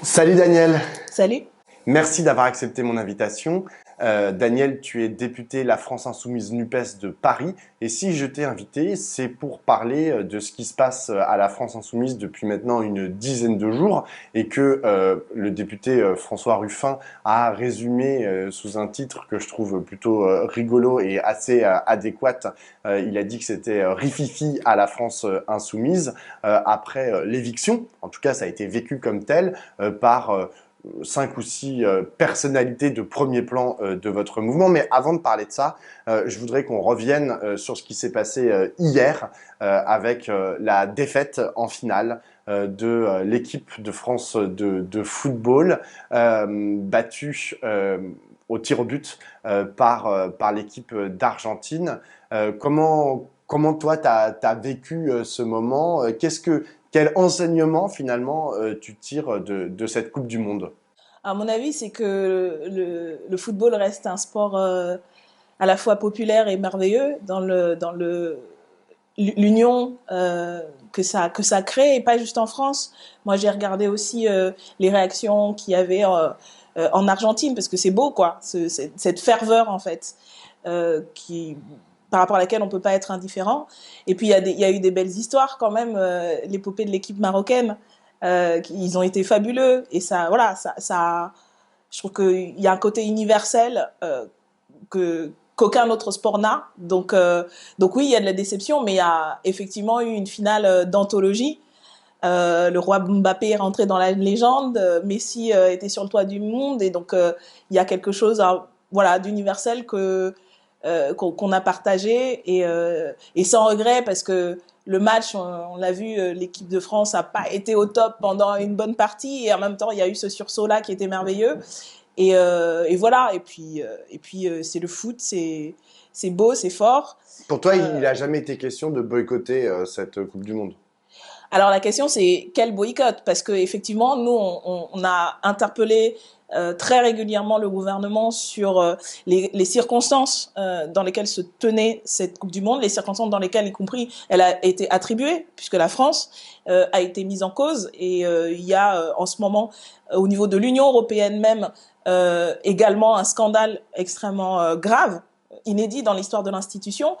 Salut Daniel, Salut. merci d'avoir accepté mon invitation. Daniel, tu es député La France Insoumise NUPES de Paris et si je t'ai invité, c'est pour parler de ce qui se passe à la France Insoumise depuis maintenant une dizaine de jours et que le député François Ruffin a résumé sous un titre que je trouve plutôt rigolo et assez adéquat. Il a dit que c'était rififi à la France Insoumise après l'éviction. En tout cas, ça a été vécu comme tel par 5 ou 6 personnalités de premier plan de votre mouvement. Mais avant de parler de ça, je voudrais qu'on revienne sur ce qui s'est passé hier avec la défaite en finale de l'équipe de France de football battue au tir au but par l'équipe d'Argentine. Comment toi, tu as vécu ce moment? Quel enseignement finalement tu tires de cette Coupe du Monde? À mon avis, c'est que le football reste un sport à la fois populaire et merveilleux dans l'union que ça crée, et pas juste en France. Moi, j'ai regardé aussi les réactions qu'il y avait en Argentine, parce que c'est beau, quoi, cette ferveur, en fait, par rapport à laquelle on peut pas être indifférent. Et puis, il y a eu des belles histoires quand même, l'épopée de l'équipe marocaine. Ils ont été fabuleux et ça, voilà, je trouve qu'il y a un côté universel qu'aucun autre sport n'a. Donc oui, il y a de la déception, mais il y a effectivement eu une finale d'anthologie. Le roi Mbappé est rentré dans la légende, Messi était sur le toit du monde, et donc il y a quelque chose, voilà, d'universel qu'on a partagé et sans regret, parce que le match, on l'a vu, l'équipe de France n'a pas été au top pendant une bonne partie, et en même temps il y a eu ce sursaut-là qui était merveilleux. Et voilà, et puis c'est le foot, c'est beau, c'est fort. Pour toi, il Euh, n'a jamais été question de boycotter cette Coupe du Monde. Alors la question, c'est quel boycott? Parce que effectivement, nous, on a interpellé très régulièrement le gouvernement sur les circonstances dans lesquelles se tenait cette Coupe du Monde, les circonstances dans lesquelles, y compris, elle a été attribuée, puisque la France a été mise en cause. Et il y a en ce moment, au niveau de l'Union européenne même, également un scandale extrêmement grave, inédit dans l'histoire de l'institution.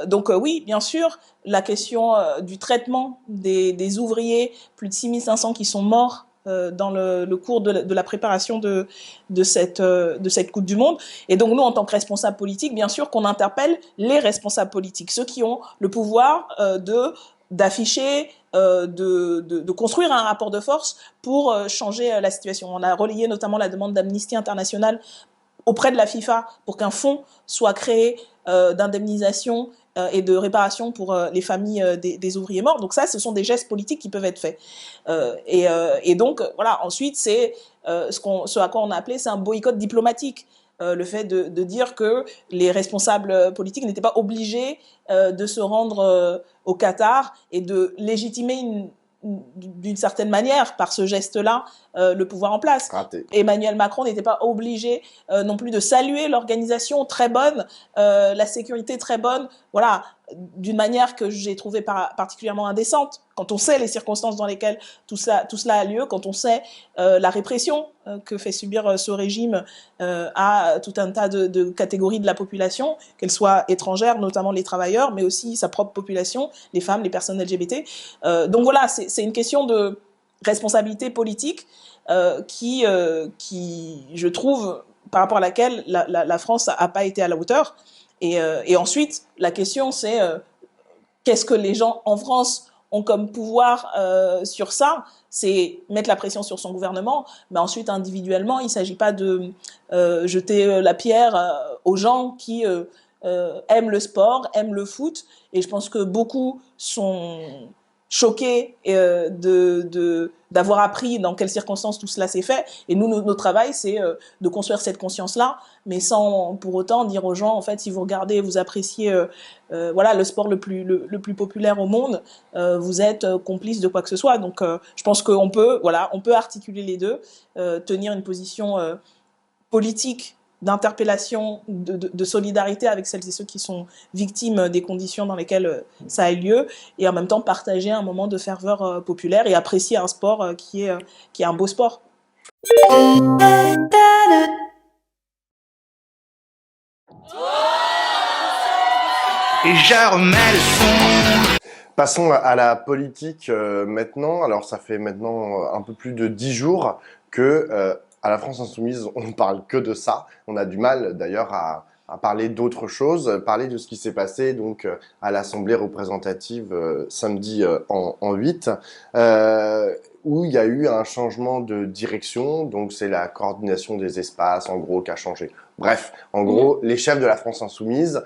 Donc oui, bien sûr, la question du traitement des ouvriers, plus de 6500 qui sont morts dans le cours de la préparation de cette Coupe du Monde. Et donc nous, en tant que responsables politiques, bien sûr qu'on interpelle les responsables politiques, ceux qui ont le pouvoir d'afficher, de construire un rapport de force pour changer la situation. On a relayé notamment la demande d'Amnesty International auprès de la FIFA pour qu'un fonds soit créé d'indemnisation et de réparation pour les familles des ouvriers morts. Donc ça, ce sont des gestes politiques qui peuvent être faits. Et donc, voilà, ensuite, c'est ce à quoi on a appelé, c'est un boycott diplomatique. Le fait de dire que les responsables politiques n'étaient pas obligés de se rendre au Qatar et de légitimer d'une certaine manière, par ce geste-là, le pouvoir en place. Raté. Emmanuel Macron n'était pas obligé non plus de saluer l'organisation très bonne, la sécurité très bonne, voilà, d'une manière que j'ai trouvée particulièrement indécente, quand on sait les circonstances dans lesquelles tout cela a lieu, quand on sait la répression que fait subir ce régime à tout un tas de catégories de la population, qu'elles soient étrangères, notamment les travailleurs, mais aussi sa propre population, les femmes, les personnes LGBT. Donc voilà, c'est une question de responsabilité politique qui, je trouve, par rapport à laquelle la France n'a pas été à la hauteur. Et ensuite, la question, c'est qu'est-ce que les gens en France ont comme pouvoir sur ça? C'est mettre la pression sur son gouvernement, mais ensuite, individuellement, il ne s'agit pas de jeter la pierre aux gens qui aiment le sport, aiment le foot, et je pense que beaucoup sont choqués d'avoir appris dans quelles circonstances tout cela s'est fait. Et nous, notre travail, c'est de construire cette conscience-là, mais sans pour autant dire aux gens, en fait, si vous regardez, vous appréciez voilà, le sport le plus populaire au monde, vous êtes complice de quoi que ce soit. Donc, je pense on peut articuler les deux, tenir une position politique d'interpellation, de solidarité avec celles et ceux qui sont victimes des conditions dans lesquelles ça a lieu, et en même temps partager un moment de ferveur populaire et apprécier un sport qui est un beau sport. Et je remets le son. Passons à la politique maintenant. Alors ça fait maintenant un peu plus de 10 jours que à la France Insoumise, on ne parle que de ça. On a du mal d'ailleurs à parler d'autre chose, parler de ce qui s'est passé donc à l'Assemblée représentative samedi en 8, où il y a eu un changement de direction. Donc c'est la coordination des espaces en gros qui a changé. Bref, en gros, les chefs de la France Insoumise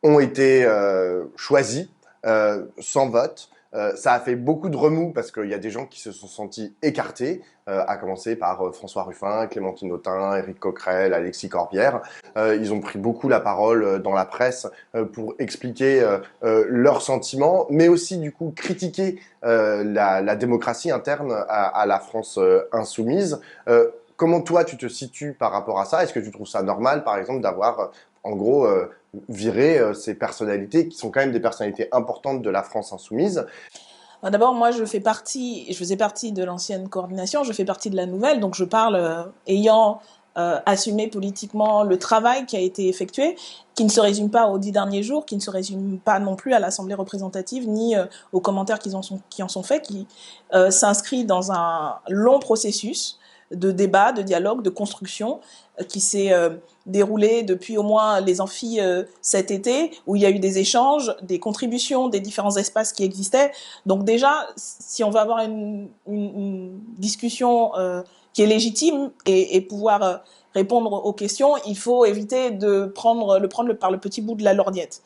ont été choisis sans vote. Ça a fait beaucoup de remous parce qu'il y a des gens qui se sont sentis écartés, à commencer par François Ruffin, Clémentine Autain, Éric Coquerel, Alexis Corbière. Ils ont pris beaucoup la parole dans la presse pour expliquer leurs sentiments, mais aussi du coup critiquer la démocratie interne à la France insoumise. Comment toi tu te situes par rapport à ça? Est-ce que tu trouves ça normal, par exemple, d'avoir en gros virer ces personnalités qui sont quand même des personnalités importantes de la France insoumise? D'abord, moi, je faisais partie de l'ancienne coordination, je fais partie de la nouvelle, donc je parle ayant assumé politiquement le travail qui a été effectué, qui ne se résume pas aux 10 derniers jours, qui ne se résume pas non plus à l'Assemblée représentative, ni aux commentaires qui en sont faits, qui s'inscrit dans un long processus de débat, de dialogue, de construction, qui s'est déroulé depuis au moins les amphis cet été, où il y a eu des échanges, des contributions des différents espaces qui existaient. Donc déjà, si on veut avoir une discussion qui est légitime et pouvoir répondre aux questions, il faut éviter de prendre par le petit bout de la lorgnette.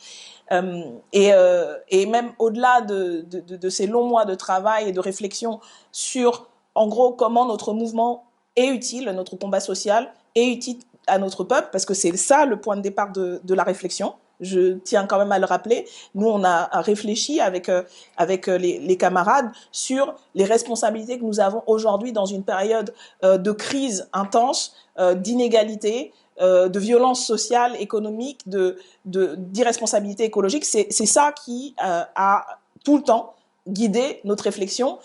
Et même au-delà de ces longs mois de travail et de réflexion sur, en gros, comment notre mouvement est utile, notre combat social est utile à notre peuple, parce que c'est ça le point de départ de la réflexion. Je tiens quand même à le rappeler. Nous, on a réfléchi avec les camarades sur les responsabilités que nous avons aujourd'hui dans une période de crise intense, d'inégalité, de violence sociale, économique, d'irresponsabilité écologique. C'est ça qui a tout le temps guidé notre réflexion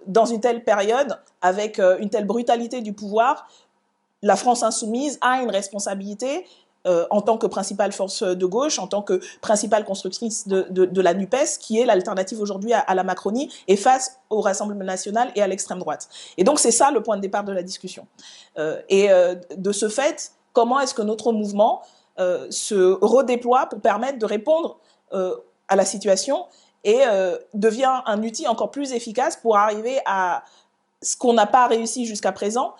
dans une telle période, avec une telle brutalité du pouvoir. La France insoumise a une responsabilité en tant que principale force de gauche, en tant que principale constructrice de la NUPES, qui est l'alternative aujourd'hui à la Macronie, et face au Rassemblement national et à l'extrême droite. Et donc c'est ça le point de départ de la discussion. De ce fait, comment est-ce que notre mouvement se redéploie pour permettre de répondre à la situation et devient un outil encore plus efficace pour arriver à ce qu'on n'a pas réussi jusqu'à présent,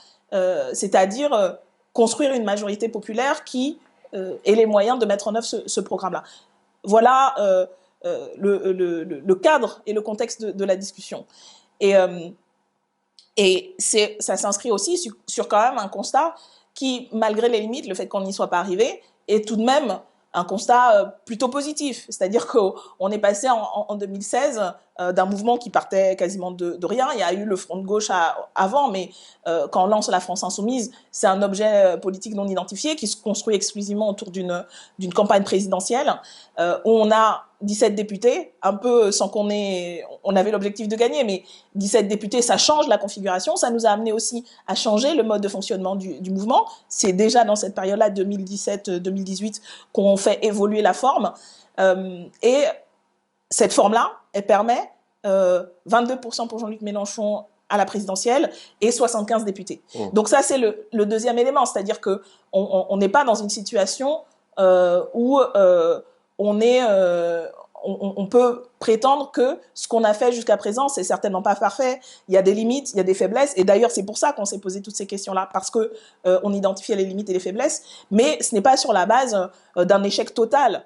c'est-à-dire construire une majorité populaire qui ait les moyens de mettre en œuvre ce programme-là. Voilà le cadre et le contexte de la discussion. Et ça s'inscrit aussi sur quand même un constat qui, malgré les limites, le fait qu'on n'y soit pas arrivé, est tout de même un constat plutôt positif. C'est-à-dire qu'on est passé en 2016 d'un mouvement qui partait quasiment de rien. Il y a eu le Front de gauche avant, mais quand on lance la France insoumise, c'est un objet politique non identifié qui se construit exclusivement autour d'une campagne présidentielle où on a 17 députés, un peu sans on avait l'objectif de gagner, mais 17 députés, ça change la configuration. Ça nous a amené aussi à changer le mode de fonctionnement du mouvement. C'est déjà dans cette période-là, 2017-2018, qu'on fait évoluer la forme. Et cette forme-là, elle permet 22% pour Jean-Luc Mélenchon à la présidentielle et 75 députés. Donc ça, c'est le deuxième élément, c'est-à-dire qu'on n'est pas dans une situation où on peut prétendre que ce qu'on a fait jusqu'à présent, c'est certainement pas parfait. Il y a des limites, il y a des faiblesses, et d'ailleurs c'est pour ça qu'on s'est posé toutes ces questions-là, parce que on identifiait les limites et les faiblesses, mais ce n'est pas sur la base d'un échec total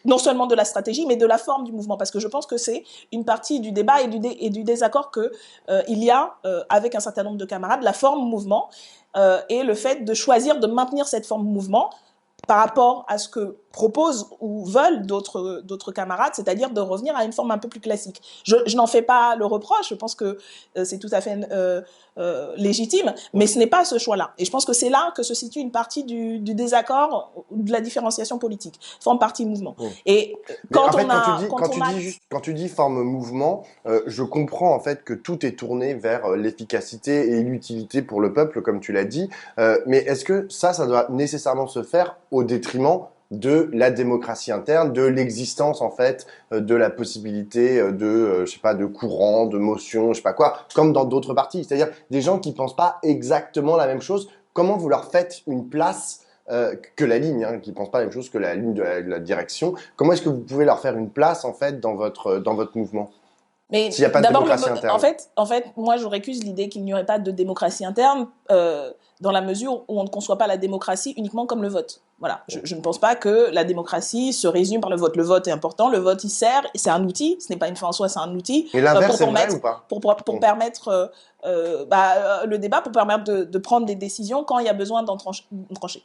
non seulement de la stratégie, mais de la forme du mouvement, parce que je pense que c'est une partie du débat et du désaccord que il y a avec un certain nombre de camarades, la forme mouvement et le fait de choisir de maintenir cette forme mouvement par rapport à ce que proposent ou veulent d'autres camarades, c'est-à-dire de revenir à une forme un peu plus classique. Je n'en fais pas le reproche, je pense que c'est tout à fait légitime, mais ce n'est pas ce choix-là. Et je pense que c'est là que se situe une partie du désaccord, de la différenciation politique, forme parti mouvement. Et quand tu dis forme mouvement, je comprends en fait que tout est tourné vers l'efficacité et l'utilité pour le peuple, comme tu l'as dit, mais est-ce que ça doit nécessairement se faire au détriment de la démocratie interne, de l'existence en fait, de la possibilité de, je sais pas, de courant, de motion, je sais pas quoi, comme dans d'autres partis. C'est-à-dire des gens qui pensent pas exactement la même chose. Comment vous leur faites une place que la ligne, qui pensent pas la même chose que la ligne de la direction. Comment est-ce que vous pouvez leur faire une place en fait dans votre mouvement? Mais s'il n'y a pas de démocratie interne. En fait, moi, je récuse l'idée qu'il n'y aurait pas de démocratie interne dans la mesure où on ne conçoit pas la démocratie uniquement comme le vote. Voilà. Je ne pense pas que la démocratie se résume par le vote. Le vote est important, le vote, il sert, c'est un outil, ce n'est pas une fin en soi, c'est un outil. Mais l'inverse, c'est vrai ou pas? Pour permettre le débat, pour permettre de prendre des décisions quand il y a besoin d'en trancher.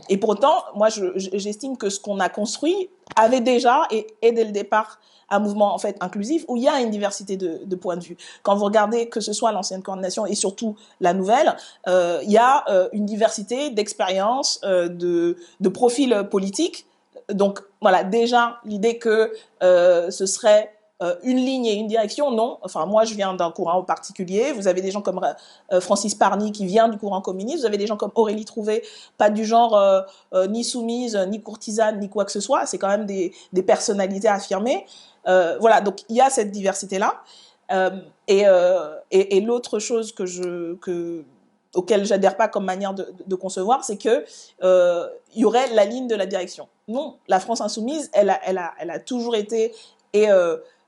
Et pour autant, moi, j'estime que ce qu'on a construit avait déjà, et dès le départ, un mouvement en fait inclusif où il y a une diversité de points de vue. Quand vous regardez que ce soit l'ancienne coordination et surtout la nouvelle, il y a une diversité d'expériences, de profils politiques. Donc voilà, déjà l'idée que ce serait une ligne et une direction, non. Enfin, moi, je viens d'un courant en particulier. Vous avez des gens comme Francis Parny qui vient du courant communiste. Vous avez des gens comme Aurélie Trouvé, pas du genre ni soumise, ni courtisane, ni quoi que ce soit. C'est quand même des personnalités affirmées. Voilà, donc il y a cette diversité-là. Et l'autre chose auquel j'adhère pas comme manière de concevoir, c'est que y aurait la ligne de la direction. Non, la France insoumise, elle a toujours été, et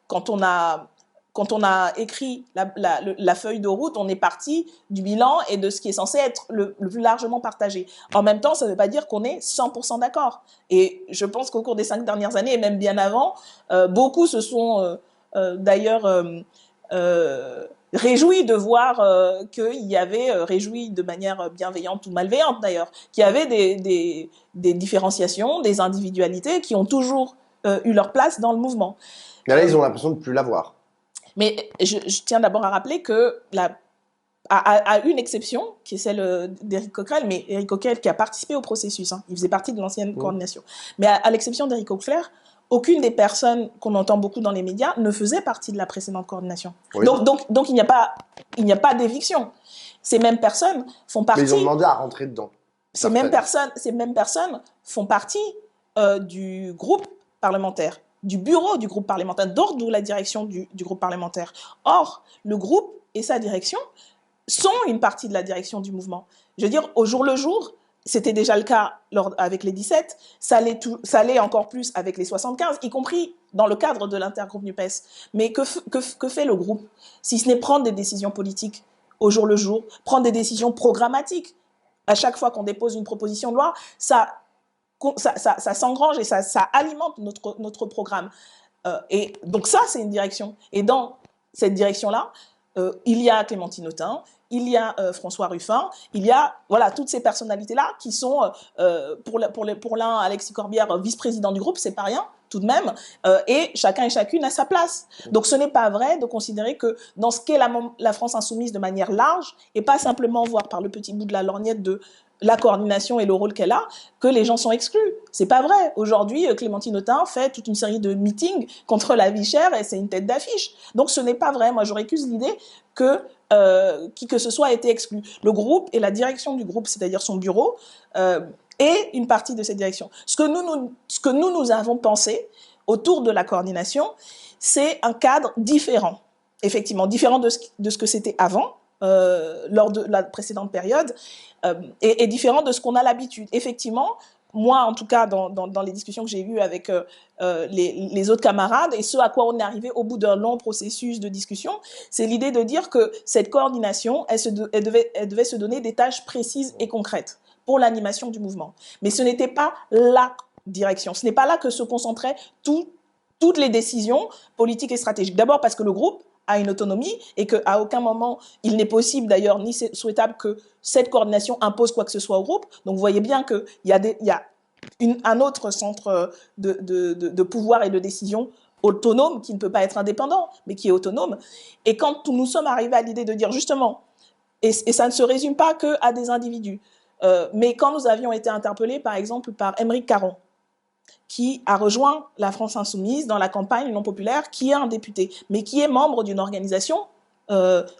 quand on a écrit la feuille de route, on est parti du bilan et de ce qui est censé être le plus largement partagé. En même temps, ça ne veut pas dire qu'on est 100% d'accord. Et je pense qu'au cours des 5 dernières années, et même bien avant, beaucoup se sont d'ailleurs réjouis de voir qu'il y avait, réjouis de manière bienveillante ou malveillante d'ailleurs, qu'il y avait des différenciations, des individualités qui ont toujours eu leur place dans le mouvement. Mais là, ils ont l'impression de ne plus l'avoir. Mais je tiens d'abord à rappeler que, à une exception, qui est celle d'Éric Coquerel, mais Éric Coquerel qui a participé au processus, il faisait partie de l'ancienne coordination. Mais à l'exception d'Éric Coquerel, aucune des personnes qu'on entend beaucoup dans les médias ne faisait partie de la précédente coordination. Oui. Donc il n'y a pas d'éviction. Ces mêmes personnes font partie... Mais ils ont demandé à rentrer dedans. Ces mêmes personnes font partie du groupe parlementaire, du bureau du groupe parlementaire, d'où la direction du groupe parlementaire. Or, le groupe et sa direction sont une partie de la direction du mouvement. Je veux dire, au jour le jour, c'était déjà le cas avec les 17, ça l'est encore plus avec les 75, y compris dans le cadre de l'intergroupe NUPES. Mais que fait le groupe, si ce n'est prendre des décisions politiques au jour le jour, prendre des décisions programmatiques? À chaque fois qu'on dépose une proposition de loi, ça s'engrange et ça alimente notre programme. Et donc ça, c'est une direction. Et dans cette direction-là, il y a Clémentine Autain, il y a François Ruffin, il y a toutes ces personnalités-là qui sont, pour l'un, Alexis Corbière, vice-président du groupe, c'est pas rien, tout de même, et chacun et chacune a sa place. Donc ce n'est pas vrai de considérer que dans ce qu'est la France insoumise de manière large, et pas simplement voir par le petit bout de la lorgnette de la coordination et le rôle qu'elle a, que les gens sont exclus. C'est pas vrai. Aujourd'hui, Clémentine Autain fait toute une série de meetings contre la vie chère et c'est une tête d'affiche. Donc ce n'est pas vrai. Moi, je récuse l'idée que qui que ce soit a été exclu. Le groupe et la direction du groupe, c'est-à-dire son bureau, est une partie de cette direction. Ce que nous avons pensé autour de la coordination, c'est un cadre différent. Effectivement, différent de ce que c'était avant, lors de la précédente période, et différent de ce qu'on a l'habitude. Effectivement, moi, en tout cas, dans les discussions que j'ai eues avec les autres camarades, et ce à quoi on est arrivé au bout d'un long processus de discussion, c'est l'idée de dire que cette coordination, elle devait se donner des tâches précises et concrètes pour l'animation du mouvement. Mais ce n'était pas la direction, ce n'est pas là que se concentraient toutes les décisions politiques et stratégiques. D'abord parce que le groupe a une autonomie et qu'à aucun moment, il n'est possible d'ailleurs ni souhaitable que cette coordination impose quoi que ce soit au groupe. Donc vous voyez bien qu'il y a un autre centre de pouvoir et de décision autonome, qui ne peut pas être indépendant, mais qui est autonome. Et quand nous sommes arrivés à l'idée de dire justement, et ça ne se résume pas qu'à des individus, mais quand nous avions été interpellés, par exemple, par Aymeric Caron, qui a rejoint la France Insoumise dans la campagne non populaire, qui est un député, mais qui est membre d'une organisation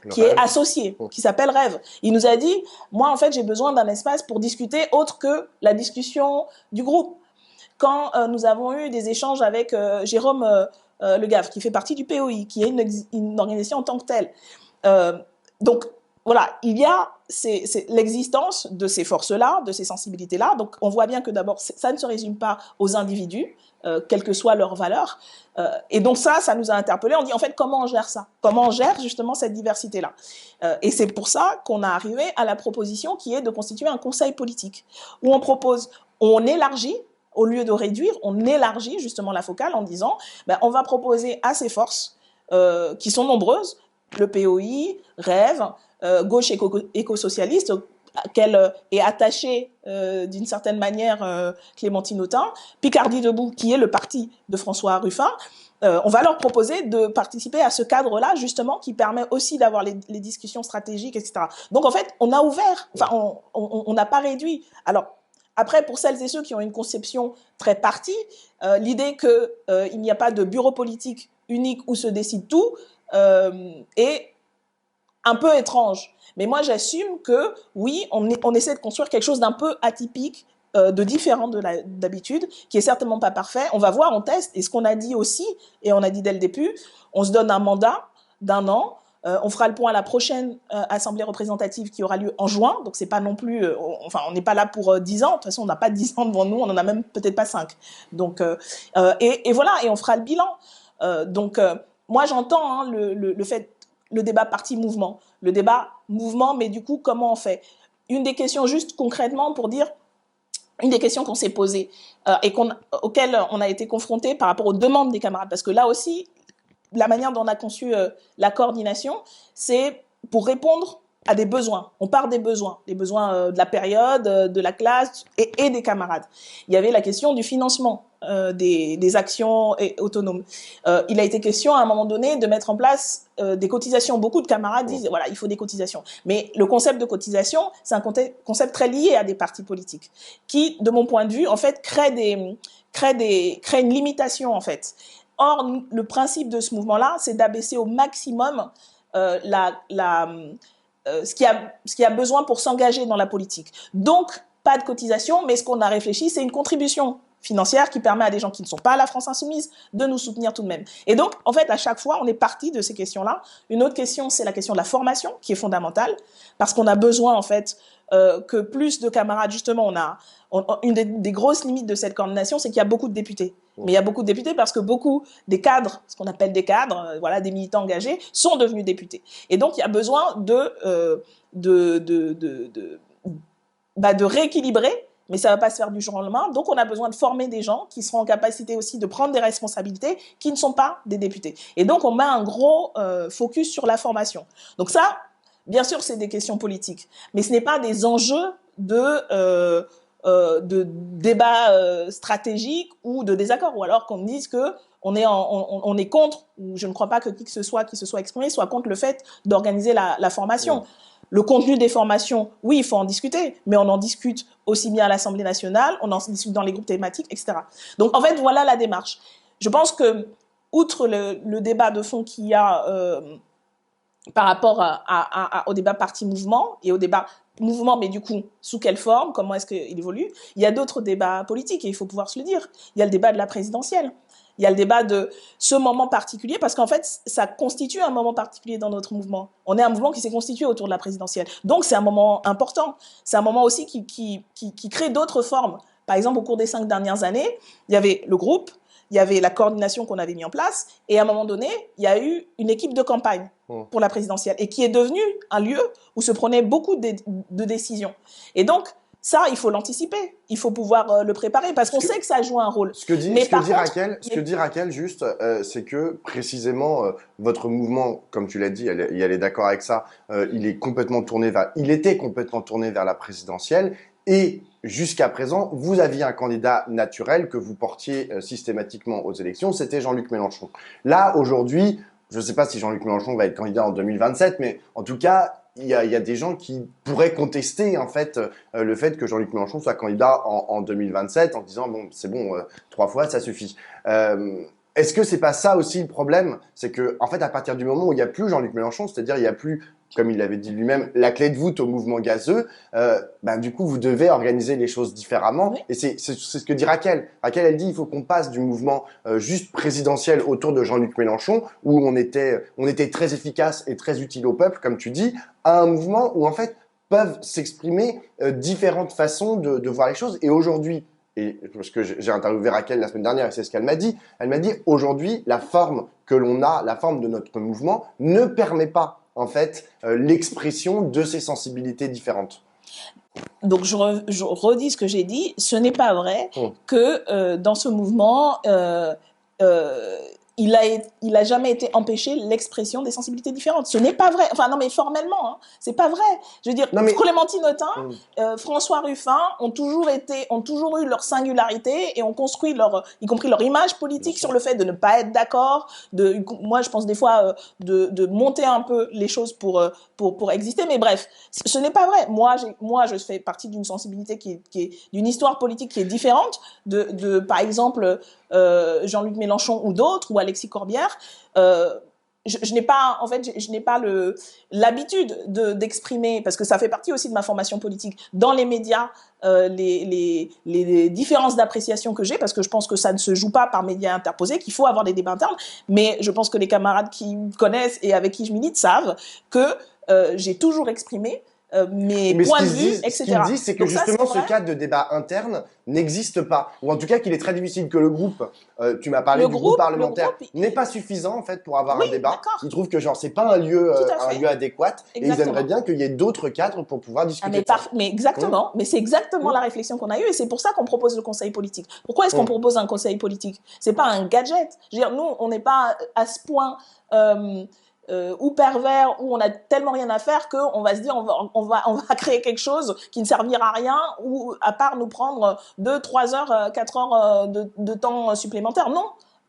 qui est associée, qui s'appelle Rêve. Il nous a dit, moi, en fait, j'ai besoin d'un espace pour discuter autre que la discussion du groupe. Quand nous avons eu des échanges avec Jérôme Le Gavre, qui fait partie du POI, qui est une organisation en tant que telle. Donc, voilà, il y a l'existence de ces forces-là, de ces sensibilités-là. Donc, on voit bien que d'abord, ça ne se résume pas aux individus, quelle que soit leur valeur. Et donc ça nous a interpellés. On dit, en fait, comment on gère ça? Comment on gère justement cette diversité-là? Et c'est pour ça qu'on a arrivé à la proposition qui est de constituer un conseil politique, où on propose, on élargit, au lieu de réduire, on élargit justement la focale en disant, on va proposer à ces forces, qui sont nombreuses, le POI, Rêve, gauche éco-socialiste, qu'elle est attachée d'une certaine manière Clémentine Autain, Picardie Debout, qui est le parti de François Ruffin, on va leur proposer de participer à ce cadre-là, justement, qui permet aussi d'avoir les discussions stratégiques, etc. Donc, en fait, on a ouvert, enfin, on n'a pas réduit. Alors, après, pour celles et ceux qui ont une conception très partie, l'idée qu'il n'y a pas de bureau politique unique où se décide tout est un peu étrange. Mais moi, j'assume que, oui, on essaie de construire quelque chose d'un peu atypique, de différent de d'habitude, qui est certainement pas parfait. On va voir, on teste. Et ce qu'on a dit aussi, et on a dit dès le début, on se donne un mandat d'1 an. On fera le point à la prochaine assemblée représentative qui aura lieu en juin. Donc, c'est pas non plus... on n'est pas là pour 10 ans. De toute façon, on n'a pas 10 ans devant nous. On en a même peut-être pas 5. Donc, et voilà, et on fera le bilan. Moi, j'entends hein, le débat parti-mouvement. Le débat mouvement, mais du coup, comment on fait? Une des questions, juste concrètement, pour dire, une des questions qu'on s'est posées et auxquelles on a été confrontés par rapport aux demandes des camarades, parce que là aussi, la manière dont on a conçu la coordination, c'est pour répondre à des besoins. On part des besoins de la période, de la classe et des camarades. Il y avait la question du financement des actions autonomes. Il a été question à un moment donné de mettre en place des cotisations. Beaucoup de camarades disent voilà, il faut des cotisations. Mais le concept de cotisation, c'est un concept très lié à des partis politiques qui, de mon point de vue, en fait, crée une limitation en fait. Or, le principe de ce mouvement-là, c'est d'abaisser au maximum ce qui a besoin pour s'engager dans la politique. Donc, pas de cotisation, mais ce qu'on a réfléchi, c'est une contribution financière qui permet à des gens qui ne sont pas à la France Insoumise de nous soutenir tout de même. Et donc, en fait, à chaque fois, on est parti de ces questions-là. Une autre question, c'est la question de la formation, qui est fondamentale, parce qu'on a besoin, en fait, que plus de camarades, justement, une des grosses limites de cette coordination, c'est qu'il y a beaucoup de députés. Mais il y a beaucoup de députés parce que beaucoup des cadres, ce qu'on appelle des cadres, voilà, des militants engagés, sont devenus députés. Et donc, il y a besoin de rééquilibrer, mais ça ne va pas se faire du jour au lendemain. Donc, on a besoin de former des gens qui seront en capacité aussi de prendre des responsabilités qui ne sont pas des députés. Et donc, on met un gros focus sur la formation. Donc ça, bien sûr, c'est des questions politiques, mais ce n'est pas des enjeux de débats stratégiques ou de désaccords, ou alors qu'on me dise que on est contre, ou je ne crois pas que qui se soit exprimé soit contre le fait d'organiser la formation. Ouais. Le contenu des formations, oui, il faut en discuter, mais on en discute aussi bien à l'Assemblée nationale, on en discute dans les groupes thématiques, etc. Donc, en fait, voilà la démarche. Je pense que, outre le débat de fond qu'il y a par rapport au débat parti-mouvement et au débat mouvement, mais du coup, sous quelle forme, comment est-ce qu'il évolue, il y a d'autres débats politiques et il faut pouvoir se le dire. Il y a le débat de la présidentielle. Il y a le débat de ce moment particulier, parce qu'en fait, ça constitue un moment particulier dans notre mouvement. On est un mouvement qui s'est constitué autour de la présidentielle. Donc, c'est un moment important. C'est un moment aussi qui crée d'autres formes. Par exemple, au cours des 5 dernières années, il y avait le groupe, il y avait la coordination qu'on avait mis en place, et à un moment donné, il y a eu une équipe de campagne pour la présidentielle, et qui est devenue un lieu où se prenaient beaucoup de décisions. Et donc, ça, il faut l'anticiper, il faut pouvoir le préparer, parce qu'on sait que ça joue un rôle. Ce que dit Raquel, juste, c'est que précisément, votre mouvement, comme tu l'as dit, elle est d'accord avec ça, il était complètement tourné vers la présidentielle, et jusqu'à présent, vous aviez un candidat naturel que vous portiez systématiquement aux élections, c'était Jean-Luc Mélenchon. Là, aujourd'hui, je ne sais pas si Jean-Luc Mélenchon va être candidat en 2027, mais en tout cas, il y a des gens qui pourraient contester en fait le fait que Jean-Luc Mélenchon soit candidat en 2027 en disant bon, c'est bon, 3 fois, ça suffit. Est-ce que c'est pas ça aussi le problème? C'est que, en fait, à partir du moment où il n'y a plus Jean-Luc Mélenchon, c'est-à-dire il n'y a plus, comme il l'avait dit lui-même, la clé de voûte au mouvement gazeux, du coup, vous devez organiser les choses différemment. Oui. Et c'est ce que dit Raquel. Raquel, elle dit il faut qu'on passe du mouvement juste présidentiel autour de Jean-Luc Mélenchon, où on était très efficace et très utile au peuple, comme tu dis, à un mouvement où, en fait, peuvent s'exprimer différentes façons de voir les choses. Et aujourd'hui, et parce que j'ai interviewé Raquel la semaine dernière et c'est ce qu'elle m'a dit. Elle m'a dit aujourd'hui, la forme que l'on a, la forme de notre mouvement, ne permet pas en fait l'expression de ces sensibilités différentes. Donc je redis ce que j'ai dit. Ce n'est pas vrai que dans ce mouvement, il a jamais été empêché l'expression des sensibilités différentes. Ce n'est pas vrai. Enfin non, mais formellement, hein, c'est pas vrai. Je veux dire, Clémentine Autain, François Ruffin ont toujours eu leur singularité et ont construit y compris leur image politique sur le fait de ne pas être d'accord. Moi, je pense des fois de monter un peu les choses pour exister. Mais bref, ce n'est pas vrai. Moi, je fais partie d'une sensibilité qui est d'une histoire politique qui est différente de par exemple Jean-Luc Mélenchon ou d'autres, ou Alexis Corbière. Je n'ai pas, en fait, je n'ai pas l'habitude d'exprimer, parce que ça fait partie aussi de ma formation politique, dans les médias, les différences d'appréciation que j'ai, parce que je pense que ça ne se joue pas par médias interposés, qu'il faut avoir des débats internes, mais je pense que les camarades qui me connaissent et avec qui je milite savent que j'ai toujours exprimé mes points de vue, etc. Ce qu'il dit, c'est que donc justement, ce cadre de débat interne n'existe pas. Ou en tout cas, qu'il est très difficile, que le groupe, tu m'as parlé du groupe parlementaire, n'est pas suffisant, en fait, pour avoir un débat. Ils trouvent que, genre, c'est pas un lieu adéquat. Exactement. Et ils aimeraient bien qu'il y ait d'autres cadres pour pouvoir discuter. Mais exactement. Mais c'est exactement la réflexion qu'on a eue et c'est pour ça qu'on propose le conseil politique. Pourquoi est-ce qu'on propose un conseil politique? C'est pas un gadget. Je veux dire, nous, on n'est pas à ce point, ou pervers, où on a tellement rien à faire qu'on va se dire on va créer quelque chose qui ne servira à rien, ou à part nous prendre 2, 3 heures, 4 heures de temps supplémentaire. Non,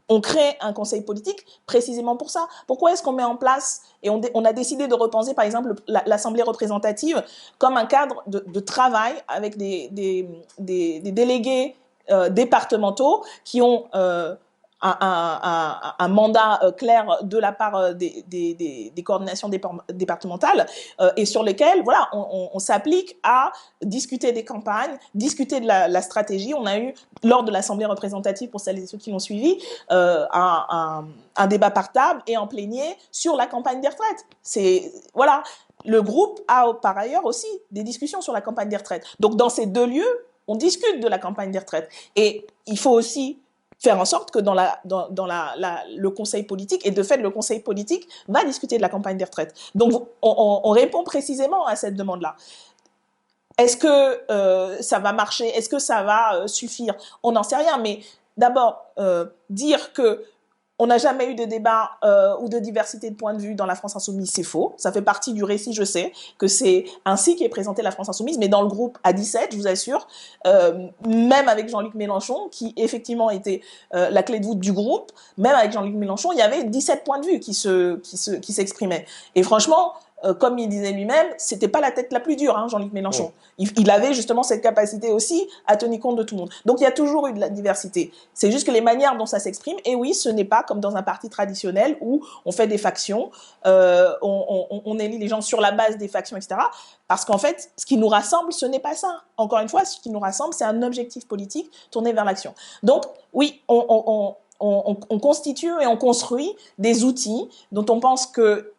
on crée un conseil politique précisément pour ça. Pourquoi est-ce qu'on met en place, et on a décidé de repenser par exemple l'Assemblée représentative comme un cadre de travail avec des délégués départementaux qui ont un mandat clair de la part des coordinations départementales et sur lesquels voilà, on s'applique à discuter des campagnes, discuter de la stratégie. On a eu, lors de l'Assemblée représentative, pour celles et ceux qui l'ont suivi, un débat par table et en plénier sur la campagne des retraites. Voilà. Le groupe a par ailleurs aussi des discussions sur la campagne des retraites. Donc dans ces deux lieux, on discute de la campagne des retraites. Et il faut aussi faire en sorte que dans le conseil politique, et de fait le conseil politique va discuter de la campagne des retraites. Donc on répond précisément à cette demande-là. Est-ce que ça va marcher? Est-ce que ça va suffire? On n'en sait rien, mais d'abord, dire que on n'a jamais eu de débat ou de diversité de points de vue dans la France Insoumise, c'est faux. Ça fait partie du récit, je sais, que c'est ainsi qu'est présentée la France Insoumise, mais dans le groupe à 17, je vous assure, même avec Jean-Luc Mélenchon, qui effectivement était la clé de voûte du groupe, même avec Jean-Luc Mélenchon, il y avait 17 points de vue qui s'exprimaient. Et franchement, comme il disait lui-même, c'était pas la tête la plus dure, hein, Jean-Luc Mélenchon. Il avait justement cette capacité aussi à tenir compte de tout le monde. Donc il y a toujours eu de la diversité. C'est juste que les manières dont ça s'exprime, et oui, ce n'est pas comme dans un parti traditionnel où on fait des factions, on élit les gens sur la base des factions, etc. Parce qu'en fait, ce qui nous rassemble, ce n'est pas ça. Encore une fois, ce qui nous rassemble, c'est un objectif politique tourné vers l'action. Donc oui, on constitue et on construit des outils dont on pense que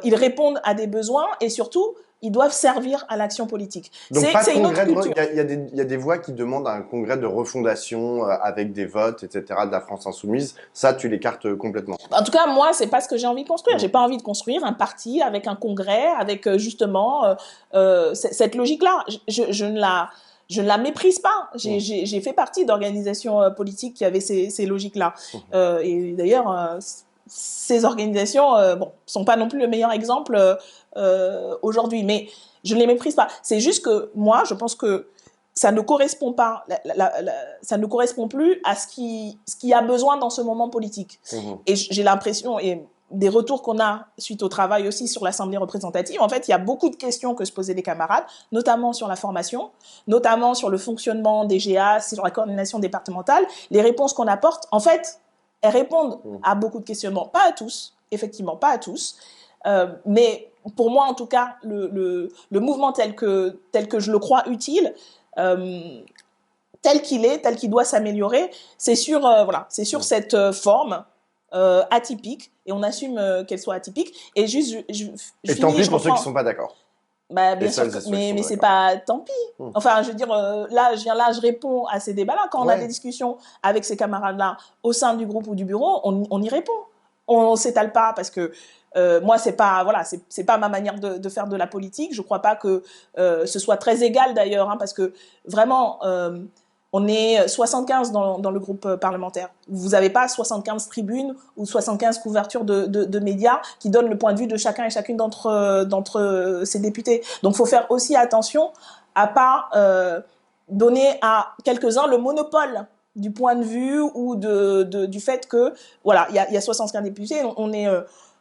ils répondent à des besoins et surtout, ils doivent servir à l'action politique. Donc pas de congrès, il y a des voix qui demandent un congrès de refondation avec des votes, etc. de la France Insoumise. Ça, tu l'écartes complètement. En tout cas, moi, c'est pas ce que j'ai envie de construire. J'ai pas envie de construire un parti avec un congrès, avec justement cette logique-là. Je ne la méprise pas. J'ai fait partie d'organisations politiques qui avaient ces logiques-là. Et d'ailleurs, ces organisations sont pas non plus le meilleur exemple aujourd'hui, mais je ne les méprise pas. C'est juste que moi, je pense que ça ne correspond pas, ça ne correspond plus à ce qui a besoin dans ce moment politique. Et j'ai l'impression, et des retours qu'on a suite au travail aussi sur l'Assemblée représentative, en fait, il y a beaucoup de questions que se posaient les camarades, notamment sur la formation, notamment sur le fonctionnement des GA, sur la coordination départementale. Les réponses qu'on apporte, en fait, elles répondent à beaucoup de questionnements. Pas à tous, effectivement, pas à tous. Mais pour moi, en tout cas, le mouvement tel que je le crois utile, tel qu'il doit s'améliorer, c'est sur, c'est sur cette forme atypique, et on assume qu'elle soit atypique. Et juste, et tant pis pour ceux qui ne sont pas d'accord. Bah, bien sûr, mais c'est pas tant pie. Enfin, je veux dire, là, je réponds à ces débats-là. Quand on a des discussions avec ces camarades-là au sein du groupe ou du bureau, on y répond. On s'étale pas parce que moi, c'est pas ma manière de faire de la politique. Je crois pas que ce soit très égal d'ailleurs, hein, parce que vraiment, on est 75 dans le groupe parlementaire. Vous n'avez pas 75 tribunes ou 75 couvertures de médias qui donnent le point de vue de chacun et chacune d'entre ces députés. Donc, il faut faire aussi attention à pas donner à quelques-uns le monopole du point de vue ou du fait que, voilà, il y a 75 députés, on est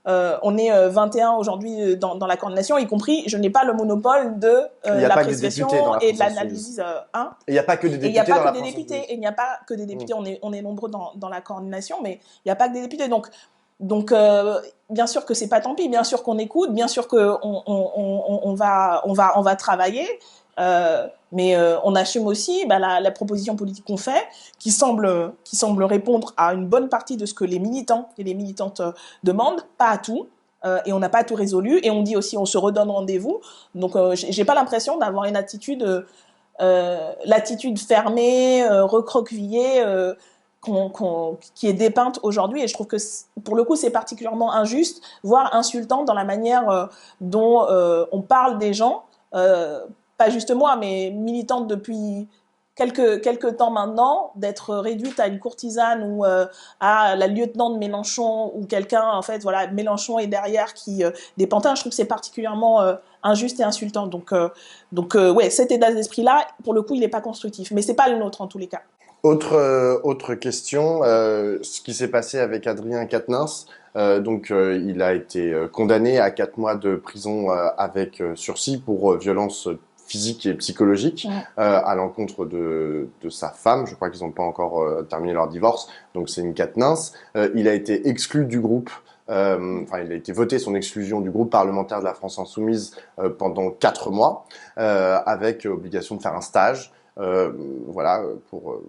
21 aujourd'hui dans la coordination, y compris, je n'ai pas le monopole de l'appréciation et de l'analyse. Il n'y a pas que des députés dans la France. Il n'y a pas que des députés, on est nombreux dans la coordination, mais il n'y a pas que des députés. Donc bien sûr que c'est pas tant pis, bien sûr qu'on écoute, bien sûr qu'on va travailler. Mais on assume aussi la proposition politique qu'on fait, qui semble répondre à une bonne partie de ce que les militants et les militantes demandent, pas à tout, et on n'a pas tout résolu, et on dit aussi on se redonne rendez-vous. Donc j'ai pas l'impression d'avoir une attitude l'attitude fermée, recroquevillée qui est dépeinte aujourd'hui, et je trouve que pour le coup c'est particulièrement injuste, voire insultant dans la manière dont on parle des gens, pas juste moi, mais militante depuis quelques temps maintenant, d'être réduite à une courtisane ou à la lieutenant de Mélenchon, ou quelqu'un, en fait, voilà, Mélenchon est derrière qui des pantins. Je trouve que c'est particulièrement injuste et insultant. Donc ouais, cet état d'esprit-là, pour le coup, il n'est pas constructif. Mais c'est pas le nôtre en tous les cas. Autre question, ce qui s'est passé avec Adrien Quatennens. Il a été condamné à 4 mois de prison avec sursis pour violence physique et psychologique à l'encontre de sa femme. Je crois qu'ils n'ont pas encore terminé leur divorce, donc c'est une Quatennens. Il a été exclu du groupe. Il a été voté son exclusion du groupe parlementaire de la France Insoumise pendant 4 mois, avec obligation de faire un stage. Pour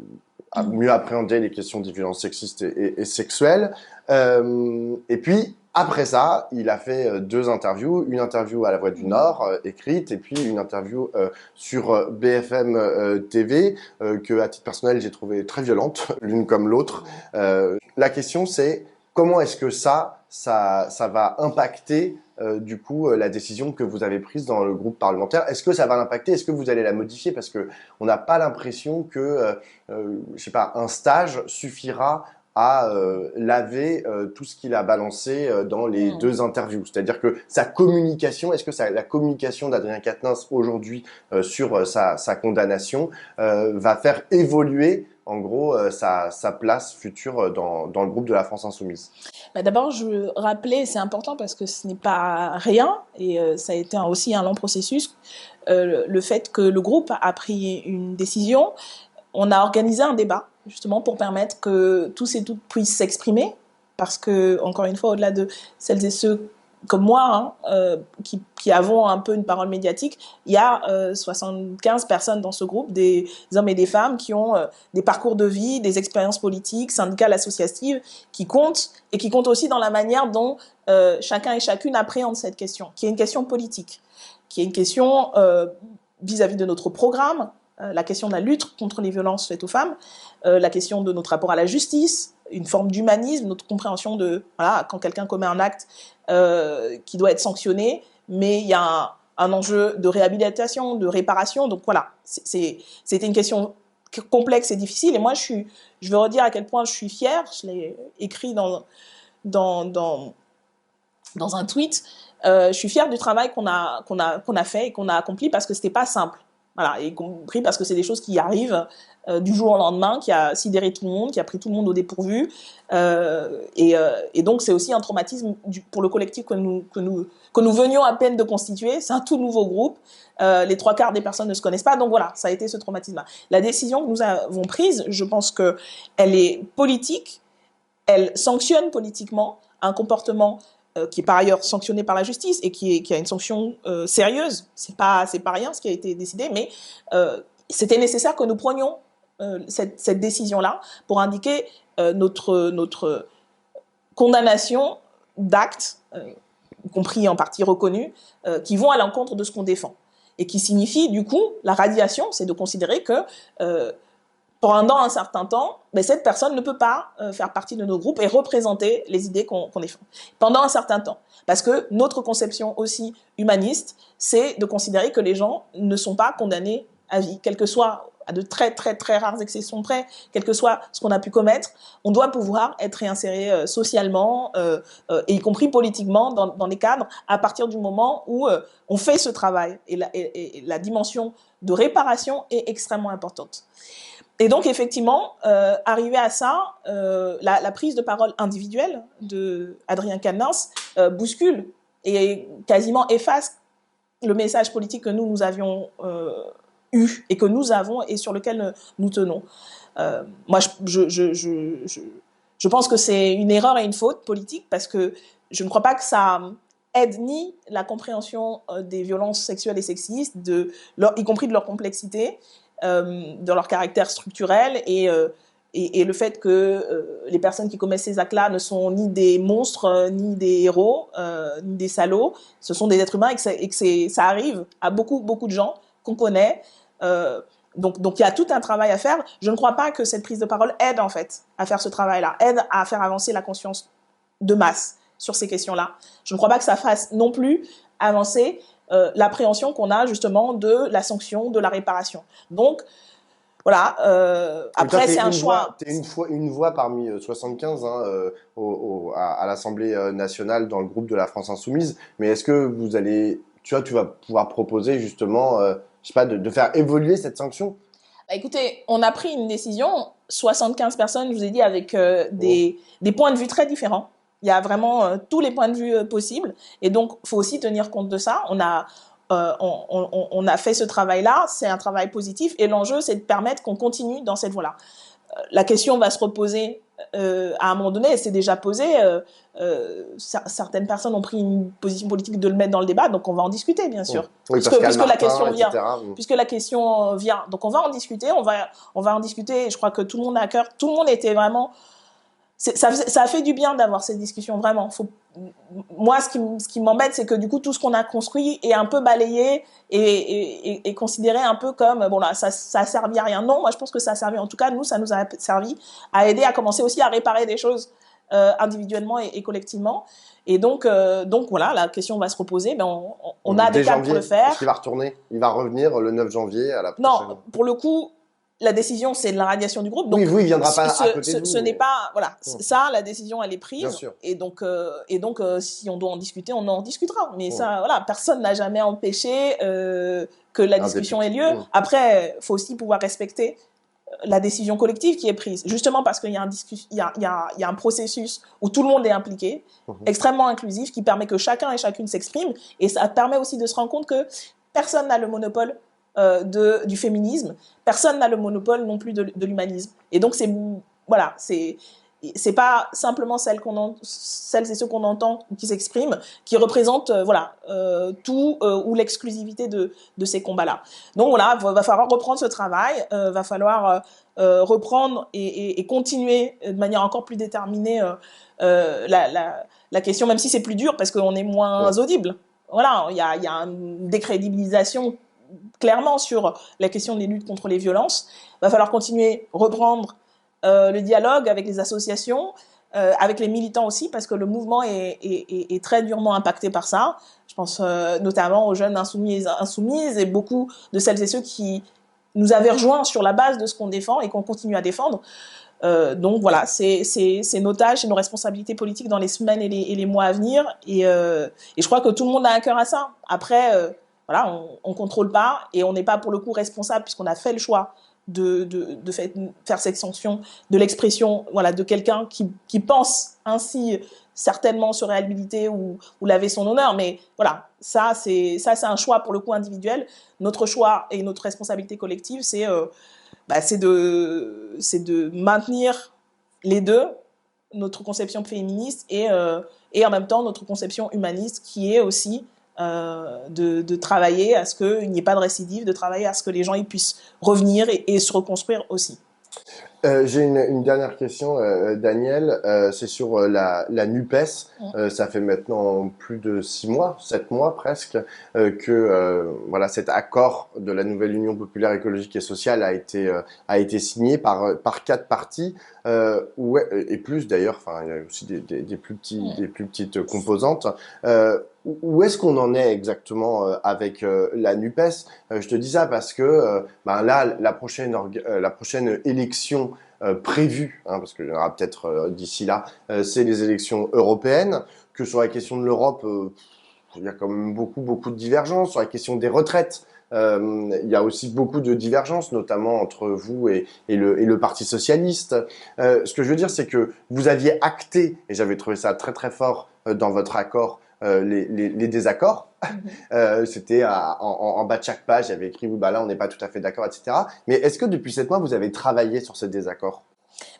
mieux appréhender les questions des violences sexistes et sexuelles. Et puis, après ça, il a fait 2 interviews. Une interview à La Voix du Nord, écrite, et puis une interview sur BFM TV, que, à titre personnel, j'ai trouvé très violente, l'une comme l'autre. La question, c'est comment est-ce que ça va impacter du coup la décision que vous avez prise dans le groupe parlementaire? Est-ce que ça va l'impacter? Est-ce que vous allez la modifier? Parce que on n'a pas l'impression que je sais pas, un stage suffira à laver tout ce qu'il a balancé dans les 2 interviews. C'est-à-dire que sa communication, est-ce que la communication d'Adrien Quatennens aujourd'hui sur sa condamnation va faire évoluer en gros sa place future dans le groupe de la France Insoumise? D'abord, je veux rappeler, c'est important parce que ce n'est pas rien, et ça a été aussi un long processus, le fait que le groupe a pris une décision. On a organisé un débat, justement, pour permettre que tous et toutes puissent s'exprimer, parce que, encore une fois, au-delà de celles et ceux comme moi, qui avons un peu une parole médiatique, il y a 75 personnes dans ce groupe, des hommes et des femmes qui ont des parcours de vie, des expériences politiques, syndicales, associatives, qui comptent, et qui comptent aussi dans la manière dont chacun et chacune appréhende cette question, qui est une question politique, qui est une question vis-à-vis de notre programme, la question de la lutte contre les violences faites aux femmes, la question de notre rapport à la justice, une forme d'humanisme, notre compréhension de, voilà, quand quelqu'un commet un acte qui doit être sanctionné, mais il y a un enjeu de réhabilitation, de réparation. Donc voilà, c'était une question complexe et difficile. Et moi, je veux redire à quel point je suis fière, je l'ai écrit dans un tweet, je suis fière du travail qu'on a fait et qu'on a accompli parce que c'était pas simple. Voilà, y compris parce que c'est des choses qui arrivent du jour au lendemain, qui a sidéré tout le monde, qui a pris tout le monde au dépourvu. Et donc, c'est aussi un traumatisme pour le collectif que nous venions à peine de constituer. C'est un tout nouveau groupe. Les 3/4 des personnes ne se connaissent pas. Donc voilà, ça a été ce traumatisme-là. La décision que nous avons prise, je pense qu'elle est politique. Elle sanctionne politiquement un comportement qui est par ailleurs sanctionné par la justice et qui a une sanction sérieuse. C'est pas rien ce qui a été décidé, mais c'était nécessaire que nous prenions cette décision-là pour indiquer notre condamnation d'actes, y compris en partie reconnus, qui vont à l'encontre de ce qu'on défend. Et qui signifie, du coup, la radiation, c'est de considérer que pendant un certain temps, mais cette personne ne peut pas faire partie de nos groupes et représenter les idées qu'on défend. Pendant un certain temps. Parce que notre conception aussi humaniste, c'est de considérer que les gens ne sont pas condamnés à vie, quel que soit, à de très très très rares exceptions près, quel que soit ce qu'on a pu commettre, on doit pouvoir être réinséré socialement, et y compris politiquement dans les cadres, à partir du moment où on fait ce travail. Et la dimension de réparation est extrêmement importante. Et donc, effectivement, arrivé à ça, la prise de parole individuelle de Adrien Quatennens bouscule et quasiment efface le message politique que nous avions eu et que nous avons et sur lequel nous tenons. Moi, je pense que c'est une erreur et une faute politique parce que je ne crois pas que ça aide ni la compréhension des violences sexuelles et sexistes, y compris de leur complexité, de leur caractère structurel et le fait que les personnes qui commettent ces actes-là ne sont ni des monstres, ni des héros, ni des salauds, ce sont des êtres humains et que ça arrive à beaucoup de gens qu'on connaît. Donc il y a tout un travail à faire. Je ne crois pas que cette prise de parole aide en fait à faire ce travail-là, aide à faire avancer la conscience de masse sur ces questions-là. Je ne crois pas que ça fasse non plus avancer l'appréhension qu'on a justement de la sanction, de la réparation. Donc, voilà, après c'est un choix. Tu es une voix parmi 75 à l'Assemblée nationale dans le groupe de la France Insoumise, mais est-ce que tu vas pouvoir proposer justement, je sais pas, de faire évoluer cette sanction? Bah, écoutez, on a pris une décision, 75 personnes, je vous ai dit, avec des points de vue très différents. Il y a vraiment tous les points de vue possibles. Et donc, il faut aussi tenir compte de ça. On a fait ce travail-là. C'est un travail positif. Et l'enjeu, c'est de permettre qu'on continue dans cette voie-là. La question va se reposer à un moment donné. Elle s'est déjà posée. Certaines personnes ont pris une position politique de le mettre dans le débat. Donc, on va en discuter, bien sûr. Oui, puisque la question vient. Puisque la question vient. Donc, on va en discuter. On va en discuter. Je crois que tout le monde a à cœur. Tout le monde était vraiment... Ça a fait du bien d'avoir cette discussion, vraiment. Moi, ce qui m'embête, c'est que du coup, tout ce qu'on a construit est un peu balayé et considéré un peu comme, bon là, ça a servi à rien. Non, moi, je pense que ça a servi, en tout cas, nous, ça nous a servi à aider à commencer aussi à réparer des choses individuellement et collectivement. Et donc voilà, la question va se reposer. Ben, on a des cadres pour le faire. Est-ce qu'il va retourner? Il va revenir le 9 janvier à la prochaine... Non, pour le coup... La décision, c'est de la radiation du groupe. Donc, oui, il viendra pas à côté de vous. Ce n'est pas... Voilà, ça, la décision, elle est prise. Bien sûr. Et donc, si on doit en discuter, on en discutera. Mais ça, voilà, personne n'a jamais empêché que la discussion ait lieu. Après, il faut aussi pouvoir respecter la décision collective qui est prise. Justement parce qu'il y a un processus où tout le monde est impliqué, extrêmement inclusif, qui permet que chacun et chacune s'exprime. Et ça permet aussi de se rendre compte que personne n'a le monopole du féminisme, personne n'a le monopole non plus de l'humanisme. Et donc, c'est pas simplement celles et ceux qu'on entend qui s'expriment qui représentent tout ou l'exclusivité de ces combats-là. Donc voilà, va falloir reprendre ce travail, va falloir reprendre et continuer de manière encore plus déterminée la question, même si c'est plus dur parce qu'on est moins audible. Voilà, il y a une décrédibilisation clairement sur la question des luttes contre les violences. Il va falloir continuer, reprendre le dialogue avec les associations, avec les militants aussi, parce que le mouvement est très durement impacté par ça. Je pense notamment aux jeunes insoumis et insoumises et beaucoup de celles et ceux qui nous avaient rejoints sur la base de ce qu'on défend et qu'on continue à défendre. Donc voilà, c'est nos tâches et nos responsabilités politiques dans les semaines et les mois à venir. Et je crois que tout le monde a un cœur à ça. Après, voilà, on contrôle pas et on n'est pas pour le coup responsable puisqu'on a fait le choix de faire cette sanction de l'expression, voilà, de quelqu'un qui pense ainsi certainement se réhabiliter ou laver son honneur. Mais voilà, ça c'est un choix pour le coup individuel. Notre choix et notre responsabilité collective, c'est de maintenir les deux, notre conception féministe et en même temps notre conception humaniste qui est aussi de travailler à ce qu'il n'y ait pas de récidive, de travailler à ce que les gens ils puissent revenir et se reconstruire aussi. J'ai une dernière question, Daniel. C'est sur la NUPES. Ça fait maintenant plus de 6 mois, 7 mois presque, que voilà, cet accord de la nouvelle Union populaire écologique et sociale a été signé par 4 partis, et plus d'ailleurs. Enfin, il y a aussi des plus petites composantes. Où est-ce qu'on en est exactement avec la NUPES? Je te dis ça parce que là, la prochaine élection prévue, parce qu'il y en aura peut-être d'ici là, c'est les élections européennes. Que sur la question de l'Europe, il y a quand même beaucoup de divergences. Sur la question des retraites, il y a aussi beaucoup de divergences, notamment entre vous et le Parti socialiste. Ce que je veux dire, c'est que vous aviez acté, et j'avais trouvé ça très fort dans votre accord, les désaccords. C'était en bas de chaque page, il y avait écrit oui, là on n'est pas tout à fait d'accord, etc. Mais est-ce que depuis 7 mois vous avez travaillé sur ce désaccord?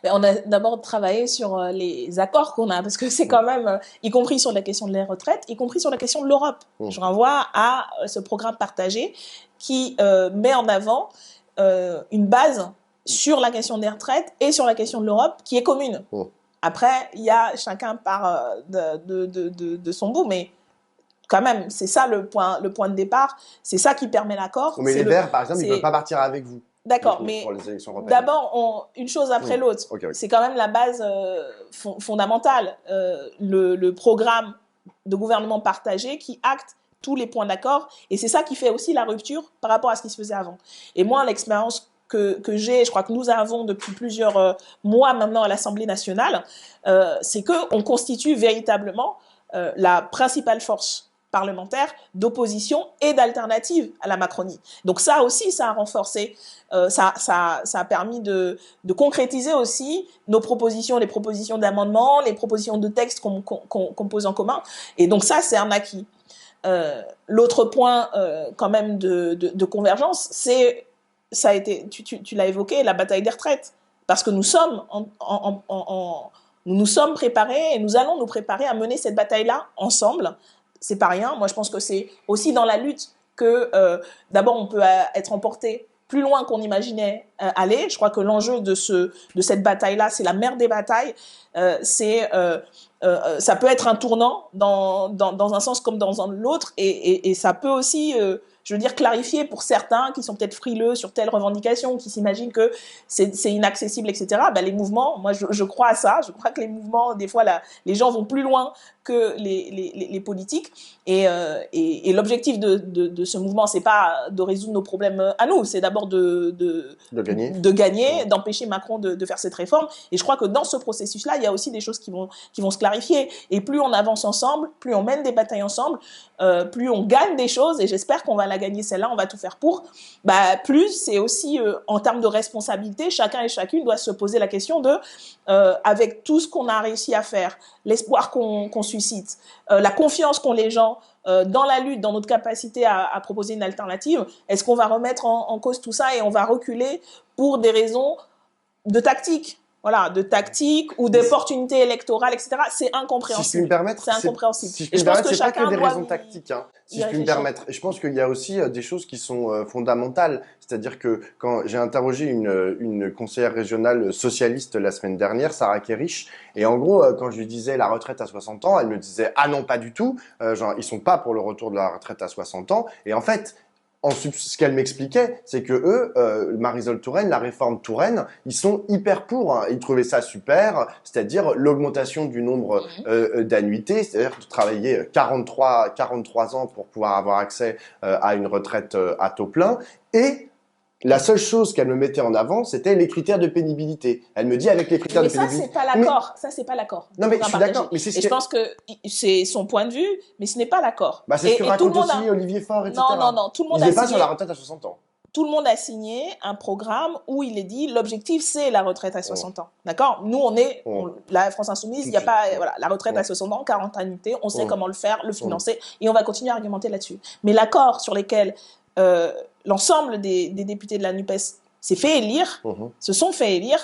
On a d'abord travaillé sur les accords qu'on a, parce que c'est quand même, y compris sur la question de les retraites, y compris sur la question de l'Europe. Je renvoie à ce programme partagé qui met en avant une base sur la question des retraites et sur la question de l'Europe qui est commune. Après, il y a chacun part de son bout, mais quand même, c'est ça le point de départ. C'est ça qui permet l'accord. Mais les Verts, par exemple, ils ne peuvent pas partir avec vous. D'accord, mais d'abord, une chose après l'autre. Okay. C'est quand même la base fondamentale. Le programme de gouvernement partagé qui acte tous les points d'accord. Et c'est ça qui fait aussi la rupture par rapport à ce qui se faisait avant. Et moi, l'expérience que j'ai, je crois que nous avons depuis plusieurs mois maintenant à l'Assemblée nationale, c'est qu'on constitue véritablement la principale force parlementaire d'opposition et d'alternative à la Macronie. Donc ça aussi, ça a renforcé, ça a permis de concrétiser aussi nos propositions, les propositions d'amendements, les propositions de textes qu'on pose en commun. Et donc ça, c'est un acquis. L'autre point quand même de convergence, c'est, ça a été, tu l'as évoqué, la bataille des retraites. Parce que nous sommes nous sommes préparés et nous allons nous préparer à mener cette bataille-là ensemble. C'est pas rien. Moi, je pense que c'est aussi dans la lutte que, d'abord, on peut être emporté plus loin qu'on imaginait aller. Je crois que l'enjeu de cette bataille-là, c'est la mère des batailles. Ça peut être un tournant dans un sens comme dans l'autre, et ça peut aussi, je veux dire, clarifier pour certains qui sont peut-être frileux sur telle revendication, qui s'imaginent que c'est inaccessible, etc. Les mouvements, moi, je crois à ça. Je crois que les mouvements, des fois, les gens vont plus loin que les politiques. Et l'objectif de ce mouvement, c'est pas de résoudre nos problèmes à nous, c'est d'abord de gagner, d'empêcher Macron de faire cette réforme. Et je crois que dans ce processus-là, il y a aussi des choses qui vont se clarifier. Et plus on avance ensemble, plus on mène des batailles ensemble, plus on gagne des choses, et j'espère qu'on va la gagner celle-là, on va tout faire pour. Plus c'est aussi, en termes de responsabilité, chacun et chacune doit se poser la question de, avec tout ce qu'on a réussi à faire, l'espoir qu'on suscite, la confiance qu'ont les gens dans la lutte, dans notre capacité à proposer une alternative, est-ce qu'on va remettre en cause tout ça et on va reculer pour des raisons de tactique? Voilà, de tactique ou d'opportunités électorales, etc. C'est incompréhensible. Si je puis me permettre, c'est incompréhensible. Si je puis me permettre, c'est pas que des raisons tactiques. Si je puis me permettre, je pense qu'il y a aussi des choses qui sont fondamentales. C'est-à-dire que quand j'ai interrogé une conseillère régionale socialiste la semaine dernière, Sarah Kerrich, et en gros, quand je lui disais la retraite à 60 ans, elle me disait ah non, pas du tout. Genre ils sont pas pour le retour de la retraite à 60 ans. Et en fait, ce qu'elle m'expliquait, c'est que eux, Marisol Touraine, la réforme Touraine, ils sont hyper pour. Ils trouvaient ça super, c'est-à-dire l'augmentation du nombre d'annuités, c'est-à-dire de travailler 43 ans pour pouvoir avoir accès à une retraite à taux plein, et La seule chose qu'elle me mettait en avant, c'était les critères de pénibilité. Elle me dit avec les critères Mais de ça, pénibilité. c'est pas l'accord. Ça, c'est pas l'accord. Non, mais je suis d'accord. Mais c'est ce Et je que, pense que c'est son point de vue, mais ce n'est pas l'accord. bah, c'est ce que Et tout le raconte monde aussi a... Olivier Faure, Non, non, etc. non. Tout le Il monde se a débat sur la signé. retraite à 60 ans. Tout le monde a signé un programme où il est dit l'objectif c'est la retraite à 60 ans. D'accord? Nous la France Insoumise, il n'y a pas voilà, la retraite à 60 ans, 40 annuités, on sait comment le faire, le financer et on va continuer à argumenter là-dessus. Mais l'accord sur lequel l'ensemble des députés de la NUPES s'est fait élire, se sont fait élire,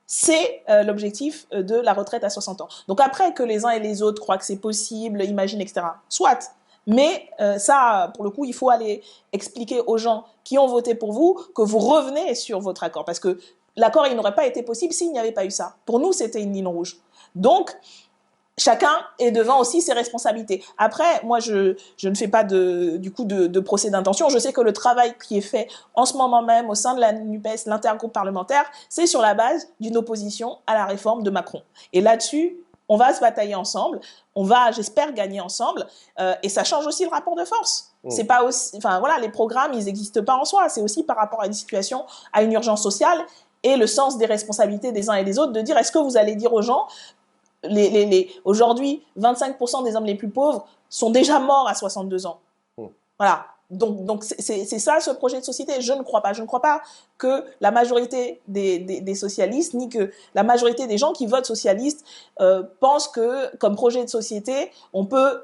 c'est l'objectif de la retraite à 60 ans. Donc après que les uns et les autres croient que c'est possible, imaginent, etc. Soit. Mais ça, pour le coup, il faut aller expliquer aux gens qui ont voté pour vous que vous revenez sur votre accord. Parce que l'accord, il n'aurait pas été possible s'il n'y avait pas eu ça. Pour nous, c'était une ligne rouge. Donc, chacun est devant aussi ses responsabilités. Après, moi, je ne fais pas de procès d'intention. Je sais que le travail qui est fait en ce moment même au sein de la NUPES, l'intergroupe parlementaire, c'est sur la base d'une opposition à la réforme de Macron. Et là-dessus, on va se batailler ensemble, on va, j'espère, gagner ensemble, et ça change aussi le rapport de force. C'est pas aussi, enfin voilà, les programmes, ils n'existent pas en soi. C'est aussi par rapport à une situation, à une urgence sociale, et le sens des responsabilités des uns et des autres, de dire est-ce que vous allez dire aux gens, aujourd'hui, 25% des hommes les plus pauvres sont déjà morts à 62 ans. Voilà. Donc c'est ça ce projet de société. Je ne crois pas. Je ne crois pas que la majorité des socialistes, ni que la majorité des gens qui votent socialistes pensent que, comme projet de société, on peut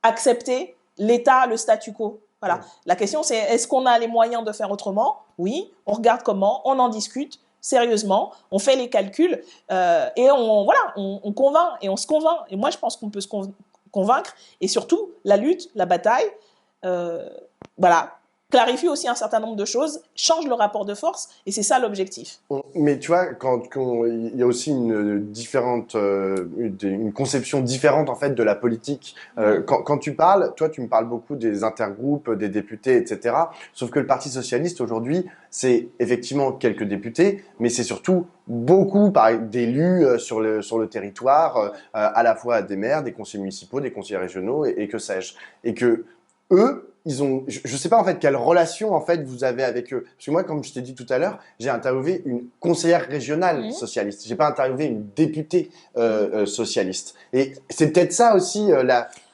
accepter l'État, le statu quo. Voilà. La question, c'est est-ce qu'on a les moyens de faire autrement? Oui. On regarde comment, on en discute sérieusement, on fait les calculs et on convainc et on se convainc. Et moi, je pense qu'on peut se convaincre. Et surtout, la lutte, la bataille, voilà, clarifie aussi un certain nombre de choses, change le rapport de force, et c'est ça l'objectif. Mais tu vois, il y a aussi une conception différente en fait de la politique. Quand tu parles, toi, tu me parles beaucoup des intergroupes, des députés, etc. Sauf que le Parti socialiste aujourd'hui, c'est effectivement quelques députés, mais c'est surtout beaucoup d'élus sur le territoire, à la fois des maires, des conseillers municipaux, des conseillers régionaux et que sais-je. Et que eux, je sais pas en fait quelle relation en fait vous avez avec eux. Parce que moi, comme je t'ai dit tout à l'heure, j'ai interviewé une conseillère régionale socialiste. J'ai pas interviewé une députée socialiste. Et c'est peut-être ça aussi.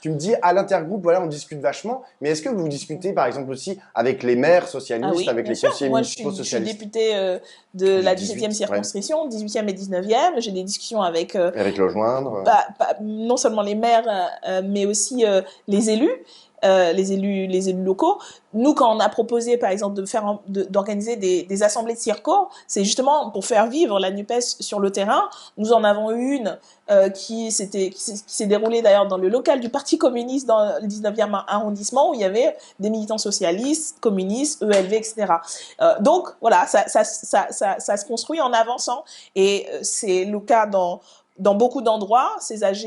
Tu me dis à l'intergroupe, voilà, on discute vachement. Mais est-ce que vous discutez par exemple aussi avec les maires socialistes, avec les conseillers municipaux socialistes? Je suis députée de la 17e circonscription, 18e et 19e. J'ai des discussions avec le joindre. Non seulement les maires, mais aussi les élus. Les élus locaux. Nous, quand on a proposé, par exemple, d'organiser des assemblées de circo, c'est justement pour faire vivre la NUPES sur le terrain. Nous en avons eu une qui s'est déroulée d'ailleurs dans le local du Parti communiste dans le 19e arrondissement, où il y avait des militants socialistes, communistes, ELV, etc. Donc, voilà, ça se construit en avançant. Et c'est le cas dans beaucoup d'endroits, ces AG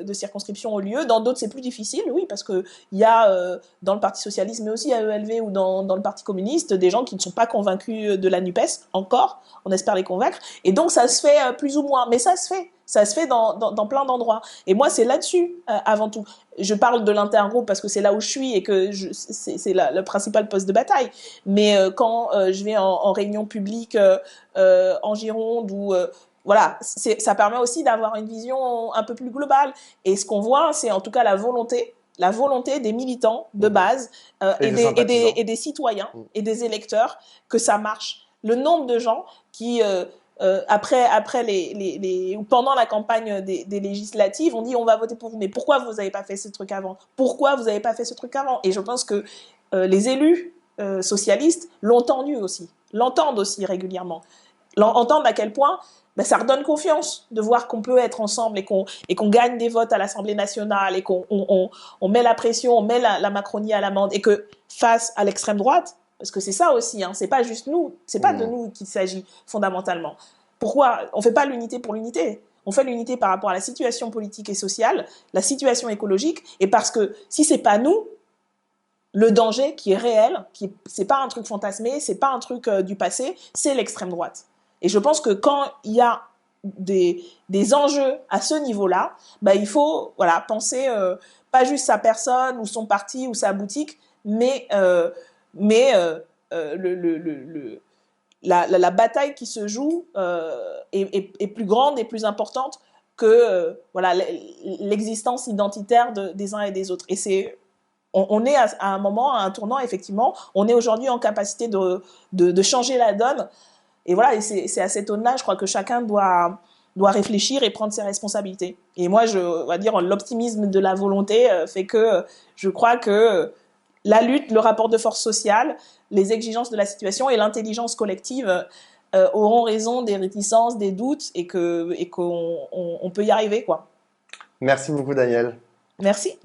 de circonscription ont lieu. Dans d'autres, c'est plus difficile, oui, parce qu'il y a dans le Parti socialiste, mais aussi à ELV ou dans le Parti communiste, des gens qui ne sont pas convaincus de la NUPES, encore, on espère les convaincre. Et donc, ça se fait plus ou moins, mais ça se fait. Ça se fait dans plein d'endroits. Et moi, c'est là-dessus, avant tout. Je parle de l'intergroupe parce que c'est là où je suis et que c'est le principal poste de bataille. Mais quand je vais en réunion publique en Gironde ou... voilà, ça permet aussi d'avoir une vision un peu plus globale. Et ce qu'on voit, c'est en tout cas la volonté des militants de base et des citoyens et des électeurs que ça marche. Le nombre de gens qui, après ou pendant la campagne des législatives, on dit on va voter pour vous, mais pourquoi vous n'avez pas fait ce truc avant? Pourquoi vous n'avez pas fait ce truc avant? Et je pense que les élus socialistes l'entendent aussi régulièrement. Entendre à quel point ça redonne confiance de voir qu'on peut être ensemble et qu'on gagne des votes à l'Assemblée nationale et qu'on met la pression, on met la Macronie à l'amende et que face à l'extrême droite, parce que c'est ça aussi, c'est pas juste nous, c'est pas de nous qu'il s'agit fondamentalement. Pourquoi on fait pas l'unité pour l'unité? On fait l'unité par rapport à la situation politique et sociale, la situation écologique, et parce que si c'est pas nous, le danger qui est réel, c'est pas un truc fantasmé, c'est pas un truc du passé, c'est l'extrême droite. Et je pense que quand il y a des enjeux à ce niveau-là, il faut penser pas juste sa personne ou son parti ou sa boutique, mais la bataille qui se joue est plus grande et plus importante que voilà, l'existence identitaire des uns et des autres. Et on est à un moment, à un tournant, effectivement. On est aujourd'hui en capacité de changer la donne. Et voilà, et c'est à cette aune-là, je crois que chacun doit réfléchir et prendre ses responsabilités. Et moi, on va dire, l'optimisme de la volonté fait que je crois que la lutte, le rapport de force sociale, les exigences de la situation et l'intelligence collective auront raison des réticences, des doutes, et qu'on peut y arriver, quoi. Merci beaucoup, Daniel. Merci.